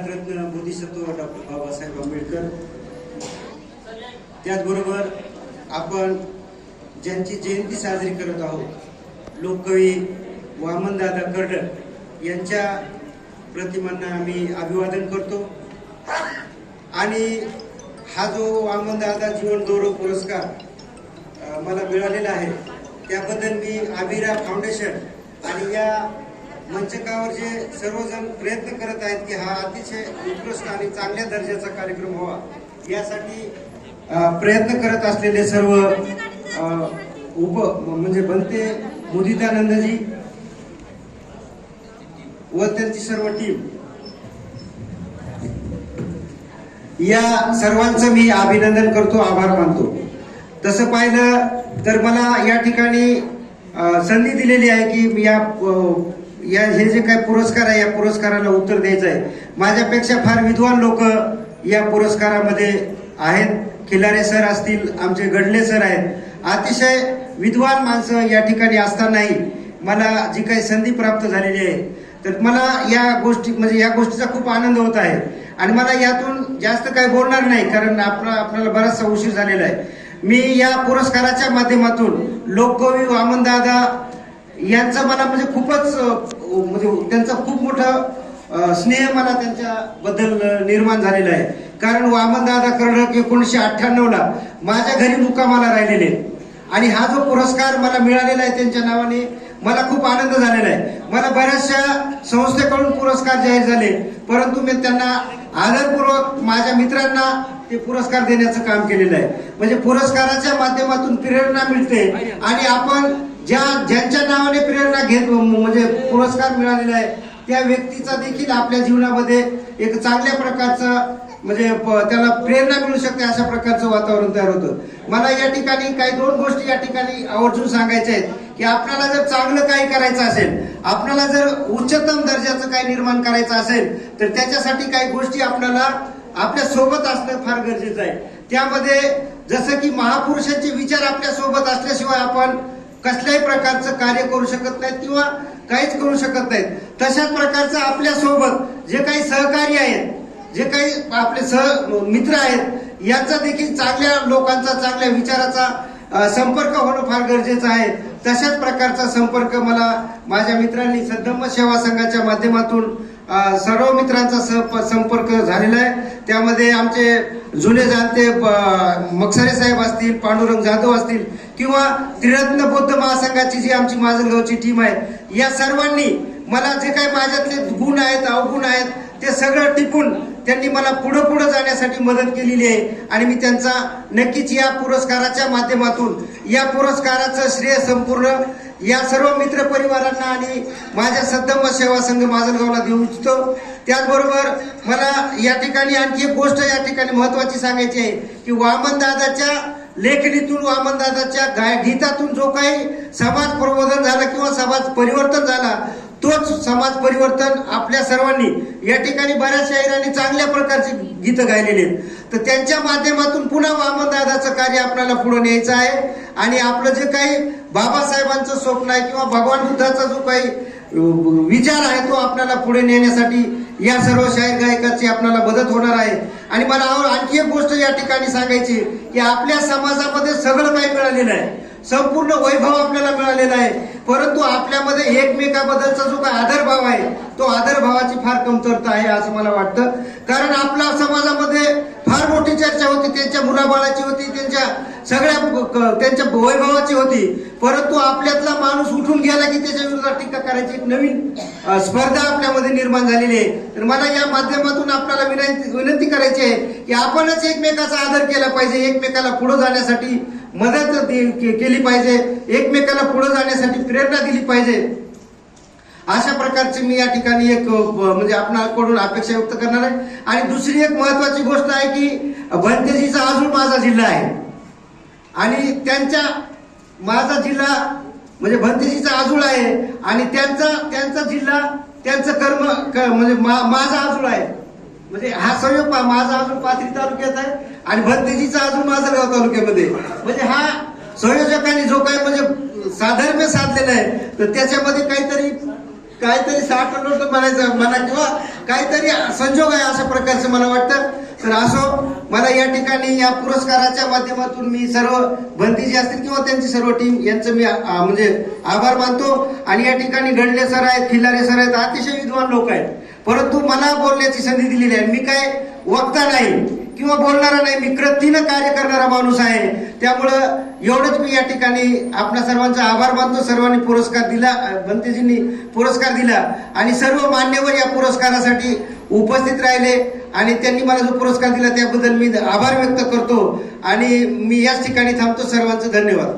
Bharat Ratna Bodhisattva doctor Babasaheb Ambedkar, त्याचबरोबर आपण ज्यांची जयंती साजरी करत आहोत, लोककवी वामनदादा कर्डक यांच्या प्रतिमांना आम्ही अभिवादन करतो। आणि हा जो वामनदादा जीवन गौरव पुरस्कार मला मिळालेला आहे त्याबद्दल मी आबिरा फाउंडेशन आणि या मंचकावर जे सर्वजण प्रयत्न करत आहेत की हा अतिशय उत्कृष्ट आणि चांगल्या दर्जाचा कार्यक्रम व्हावा यासाठी प्रयत्न करत असलेले सर्व म्हणजे बनते मुदितानंदजी व त्यांची सर्व टीम, या सर्वांचं मी अभिनंदन करतो, आभार मानतो। तसं पाहिलं तर मला या ठिकाणी संधी दिलेली आहे की या हे जे काही पुरस्कार आहे या पुरस्काराला उत्तर द्यायचं आहे। माझ्यापेक्षा फार विद्वान लोक या पुरस्कारामध्ये आहेत। खिलारे सर असतील, आमचे गडले सर आहेत, अतिशय विद्वान माणसं या ठिकाणी असतानाही मला जी काही संधी प्राप्त झालेली आहे तर मला या गोष्टीचा खूप आनंद होत आहे। आणि मला यातून जास्त काही बोलणार नाही कारण आपल्याला बराचसा उशीर झालेला आहे। मी या पुरस्काराच्या माध्यमातून लोककवी वामनदादा यांचा मला खूपच त्यांचा खूप मोठा स्नेह मला त्यांच्याबद्दल निर्माण झालेला आहे। कारण वामनदादा कर्डक 1998 ला माझ्या घरी मुक्कामाला राहिलेले आणि हा जो पुरस्कार मला मिळालेला आहे त्यांच्या नावाने मला खूप आनंद झालेला आहे। मला बऱ्याचशा संस्थेकडून पुरस्कार जाहीर झाले परंतु मी त्यांना आदरपूर्वक माझ्या मित्रांना ते पुरस्कार देण्याचं काम केलेलं आहे। म्हणजे पुरस्काराच्या माध्यमातून प्रेरणा मिळते आणि आपण ज्यांच्या नावाने प्रेरणा घेत पुरस्कार मिळालेला आहे त्या व्यक्तीचा देखील आपल्या जीवनामध्ये एक चांगल्या प्रकारचा त्याला प्रेरणा मिळू शकते अशा प्रकारचं वातावरण तयार होतं। मला या ठिकाणी काही दोन गोष्टी या ठिकाणी आवर्जून सांगायच्या आहेत की आपल्याला जर चांगलं काही करायचं असेल, आपल्याला जर उच्चतम दर्जाचं काही निर्माण करायचं असेल तर त्याच्यासाठी काही गोष्टी आपल्याला आपल्या सोबत असणं फार गरजेचं आहे। त्यामध्ये जसं की महापुरुषांचे विचार आपल्या सोबत असल्याशिवाय आपण कसल्याही प्रकारचं कार्य करू शकत नाहीत किंवा काहीच करू शकत नाहीत। तशाच प्रकारचं आपल्या सोबत जे काही सहकारी आहेत, जे काही आपले मित्र आहेत यांचा देखील चांगल्या लोकांचा, चांगल्या विचाराचा संपर्क होणं फार गरजेचं आहे। तशाच प्रकारचा संपर्क मला माझ्या मित्रांनी सद्धम्म सेवा संघाच्या माध्यमातून सर्व मित्रांचा संपर्क झालेला आहे। त्यामध्ये आमचे जुने जाणते मक्सरे साहेब असतील, पांडुरंग जाधव असतील किंवा त्रिरत्न बौद्ध महासंघाची जी आमची माजलगावची टीम आहे, या सर्वांनी मला जे काही माझ्यातले गुण आहेत, अवगुण आहेत ते सगळं टिपून त्यांनी मला पुढे जाण्यासाठी मदत केलेली आहे। आणि मी त्यांचा नक्कीच या पुरस्काराच्या माध्यमातून या पुरस्काराचं श्रेय संपूर्ण या सर्व मित्र परिवारांना आणि माझ्या सद्धम्म सेवा संघ माजलगावला देऊ इच्छितो। त्याचबरोबर मला या ठिकाणी आणखी एक गोष्ट या ठिकाणी महत्वाची सांगायची आहे की वामनदादाच्या लेखणीतून, वामनदादाच्या गीतातून जो काही समाज प्रबोधन झालं किंवा समाज परिवर्तन झाला तोच समाज परिवर्तन आपल्या सर्वांनी या ठिकाणी बऱ्याच शाहिरांनी चांगल्या प्रकारची गीतं गायलेली आहेत। तर त्यांच्या माध्यमातून पुन्हा वामनदादाचं कार्य आपल्याला पुढे न्यायचं आहे आणि आपलं जे काही बाबासाहेबांचं स्वप्न आहे किंवा भगवान बुद्धाचा जो काही विचार आहे तो आपल्याला पुढे नेण्यासाठी या सर्व शाहीर गायकाची आपल्याला मदत होणार आहे। आणि मला आणखी एक गोष्ट या ठिकाणी सांगायची की आपल्या समाजामध्ये सगळं काही मिळालेलं आहे, संपूर्ण वैभव आपल्याला मिळालेला आहे, परंतु आपल्यामध्ये एकमेकाबद्दलचा जो काही आदरभाव आहे तो आदरभावाची फार कमतरता आहे असं मला वाटतं। कारण आपल्या समाजामध्ये फार मोठी चर्चा होती, त्यांच्या मुलाबाळाची होती, त्यांच्या वैभवाची होती, परंतु आपल्यातला माणूस उठून गेला की त्याच्या विरोधात टीका करायची एक नवीन स्पर्धा आपल्यामध्ये निर्माण झालेली आहे। तर मला या माध्यमातून आपल्याला विनंती करायची आहे की आपणच एकमेकाचा आदर केला पाहिजे, एकमेकाला पुढे जाण्यासाठी मदत केली पाहिजे, एकमेकाला पुढे जाण्यासाठी प्रेरणा दिली पाहिजे। अशा प्रकारची मी या ठिकाणी एक आपणाकडून अपेक्षा व्यक्त करणार आहे। आणि दुसरी एक महत्वाची गोष्ट आहे की भंतेजीचा आजूळ माझा जिल्हा आहे आणि माझा जिल्हा भंतेजीचा आजूळ आहे आणि त्यांचा जिल्हा, त्यांचं कर्म माझा आजूळ आहे। हा संयोग माझा आजूळ पाथरी तालुक्यात आहे आणि भंतेजीचा आजूळ माजलगाव तालुक्यामध्ये। हा संयोजकांनी जो काही साधर्म्य साधलेलं आहे तर त्याच्यामध्ये काहीतरी 60 नोट म्हणायचं मला, किंवा काहीतरी संजोग आहे अशा प्रकारचं मला वाटतं. तर असो, मला या ठिकाणी या पुरस्काराच्या माध्यमातून मी सर्व बंदी जे असतील किंवा त्यांची सर्व टीम यांचं मी म्हणजे आभार मानतो. आणि या ठिकाणी गडले सर आहेत, खिल्लारे सर आहेत, अतिशय विद्वान लोक आहेत, परंतु मला बोलण्याची संधी दिलेली आहे. मी काय वक्ता नाही किंवा बोलणारा नाही, मी कृतीनं कार्य करणारा माणूस आहे. त्यामुळं एवढंच मी या ठिकाणी आपल्या सर्वांचा आभार मानतो. सर्वांनी पुरस्कार दिला, बंतेजींनी पुरस्कार दिला आणि सर्व मान्यवर या पुरस्कारासाठी उपस्थित राहिले आणि त्यांनी मला जो पुरस्कार दिला त्याबद्दल मी आभार व्यक्त करतो आणि मी याच ठिकाणी थांबतो. सर्वांचं धन्यवाद.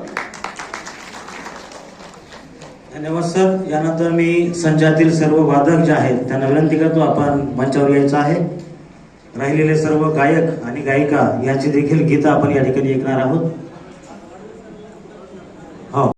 धन्यवाद सर. यानंतर मी संचातील सर्व वादक जे आहेत त्यांना विनंती करतो आपण मंचावर यायचं आहे. राहिलेले सर्व गायक आणि गायिका यांची देखील गीतं आपण या ठिकाणी ऐकणार आहोत.